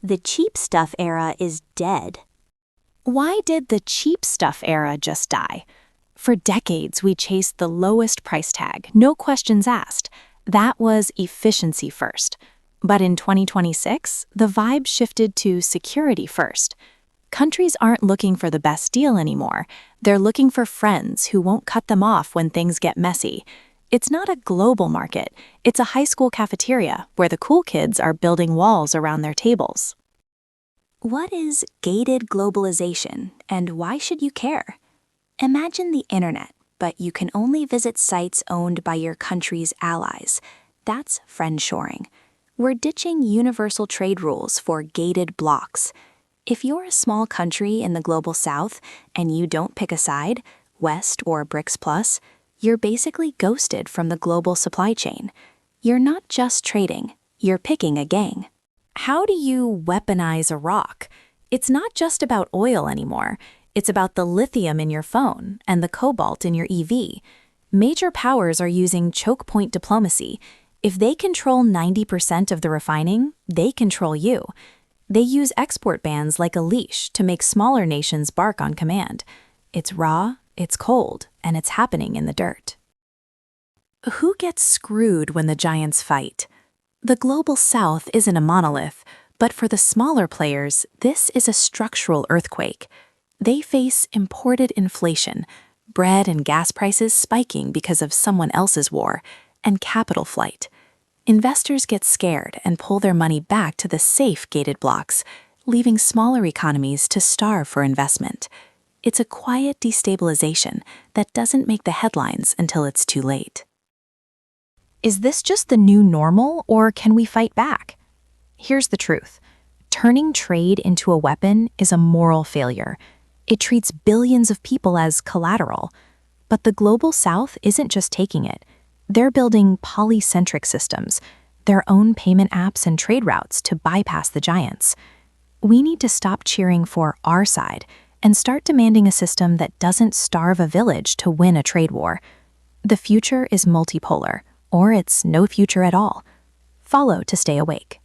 The cheap stuff era is dead. Why did the cheap stuff era just die? For decades, we chased the lowest price tag, no questions asked. That was efficiency first. But in 2026, the vibe shifted to security first. Countries aren't looking for the best deal anymore. They're looking for friends who won't cut them off when things get messy. It's not a global market. It's a high school cafeteria where the cool kids are building walls around their tables. What is gated globalization, and why should you care? Imagine the internet, but you can only visit sites owned by your country's allies. That's friendshoring. We're ditching universal trade rules for gated blocks. If you're a small country in the global south and you don't pick a side, West or BRICS Plus, you're basically ghosted from the global supply chain. You're not just trading, you're picking a gang. How do you weaponize a rock? It's not just about oil anymore. It's about the lithium in your phone and the cobalt in your EV. Major powers are using choke point diplomacy. If they control 90% of the refining, they control you. They use export bans like a leash to make smaller nations bark on command. It's raw, it's cold, and it's happening in the dirt. Who gets screwed when the giants fight? The global south isn't a monolith, but for the smaller players, this is a structural earthquake. They face imported inflation, bread and gas prices spiking because of someone else's war, and capital flight. Investors get scared and pull their money back to the safe gated blocks, leaving smaller economies to starve for investment. It's a quiet destabilization that doesn't make the headlines until it's too late. Is this just the new normal, or can we fight back? Here's the truth. Turning trade into a weapon is a moral failure. It treats billions of people as collateral. But the global south isn't just taking it. They're building polycentric systems, their own payment apps and trade routes to bypass the giants. We need to stop cheering for our side and start demanding a system that doesn't starve a village to win a trade war. The future is multipolar, or it's no future at all. Follow to stay awake.